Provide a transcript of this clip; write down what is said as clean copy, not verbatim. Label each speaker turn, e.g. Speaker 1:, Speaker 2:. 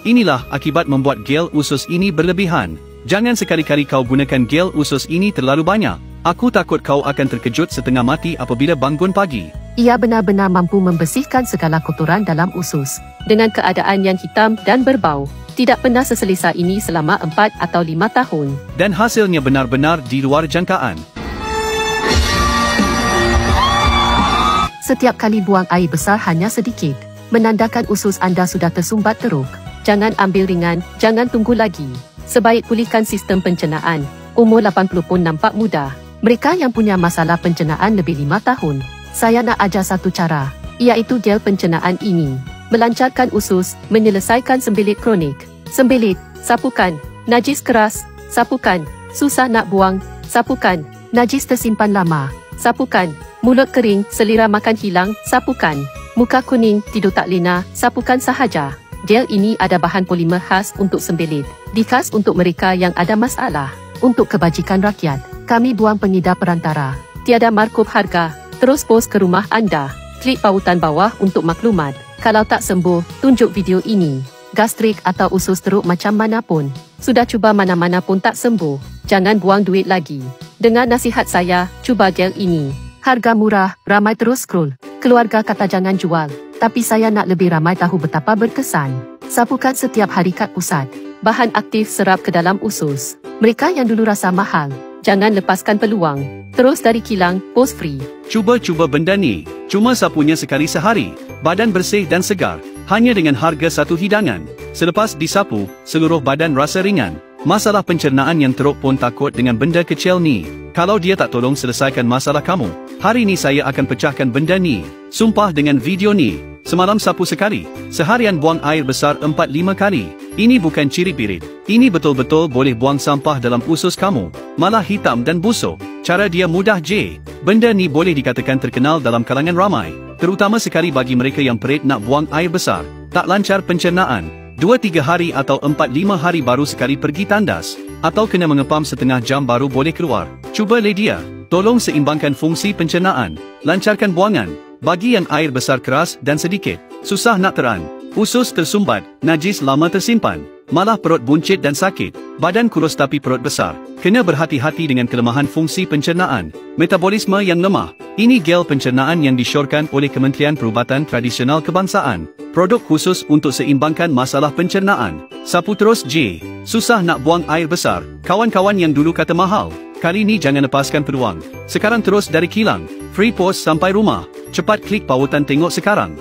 Speaker 1: Inilah akibat membuat gel usus ini berlebihan. Jangan sekali-kali kau gunakan gel usus ini terlalu banyak. Aku takut kau akan terkejut setengah mati apabila bangun pagi.
Speaker 2: Ia benar-benar mampu membersihkan segala kotoran dalam usus. Dengan keadaan yang hitam dan berbau. Tidak pernah seselesa ini selama 4 atau 5 tahun.
Speaker 1: Dan hasilnya benar-benar di luar jangkaan.
Speaker 2: Setiap kali buang air besar hanya sedikit. Menandakan usus anda sudah tersumbat teruk. Jangan ambil ringan, jangan tunggu lagi. Sebaik pulihkan sistem pencernaan. Umur 80 pun nampak muda. Mereka yang punya masalah pencernaan lebih 5 tahun. Saya nak ajar satu cara, iaitu gel pencernaan ini. Melancarkan usus, menyelesaikan sembelit kronik. Sembelit, sapukan. Najis keras, sapukan. Susah nak buang, sapukan. Najis tersimpan lama, sapukan. Mulut kering, selera makan hilang, sapukan. Muka kuning, tidur tak lena, sapukan sahaja. Gel ini ada bahan polimer khas untuk sembelit. Dikhas untuk mereka yang ada masalah. Untuk kebajikan rakyat, kami buang pengedar perantara. Tiada markup harga. Terus post ke rumah anda. Klik pautan bawah untuk maklumat. Kalau tak sembuh, tunjuk video ini. Gastrik atau usus teruk macam mana pun. Sudah cuba mana-mana pun tak sembuh. Jangan buang duit lagi. Dengar nasihat saya, cuba gel ini. Harga murah, ramai terus scroll. Keluarga kata jangan jual. Tapi saya nak lebih ramai tahu betapa berkesan. Sapukan setiap hari kat pusat. Bahan aktif serap ke dalam usus. Mereka yang dulu rasa mahal, jangan lepaskan peluang. Terus dari kilang, post free.
Speaker 1: Cuba benda ni. Cuma sapunya sekali sehari. Badan bersih dan segar. Hanya dengan harga satu hidangan. Selepas disapu, seluruh badan rasa ringan. Masalah pencernaan yang teruk pun takut dengan benda kecil ni. Kalau dia tak tolong selesaikan masalah kamu, hari ni saya akan pecahkan benda ni. Sumpah dengan video ni. Semalam sapu sekali. Seharian buang air besar 4-5 kali. Ini bukan ciri pirit. Ini betul-betul boleh buang sampah dalam usus kamu. Malah hitam dan busuk. Cara dia mudah je. Benda ni boleh dikatakan terkenal dalam kalangan ramai. Terutama sekali bagi mereka yang perit nak buang air besar. Tak lancar pencernaan. 2-3 hari atau 4-5 hari baru sekali pergi tandas. Atau kena mengepam setengah jam baru boleh keluar. Cuba Lydia. Tolong seimbangkan fungsi pencernaan. Lancarkan buangan. Bagi yang air besar keras dan sedikit. Susah nak teran. Usus tersumbat. Najis lama tersimpan. Malah perut buncit dan sakit. Badan kurus tapi perut besar. Kena berhati-hati dengan kelemahan fungsi pencernaan. Metabolisme yang lemah. Ini gel pencernaan yang disyorkan oleh Kementerian Perubatan Tradisional Kebangsaan. Produk khusus untuk seimbangkan masalah pencernaan. Sapu terus je. Susah nak buang air besar. Kawan-kawan yang dulu kata mahal. Kali ni jangan lepaskan peluang. Sekarang terus dari kilang. Free post sampai rumah. Cepat klik pautan tengok sekarang.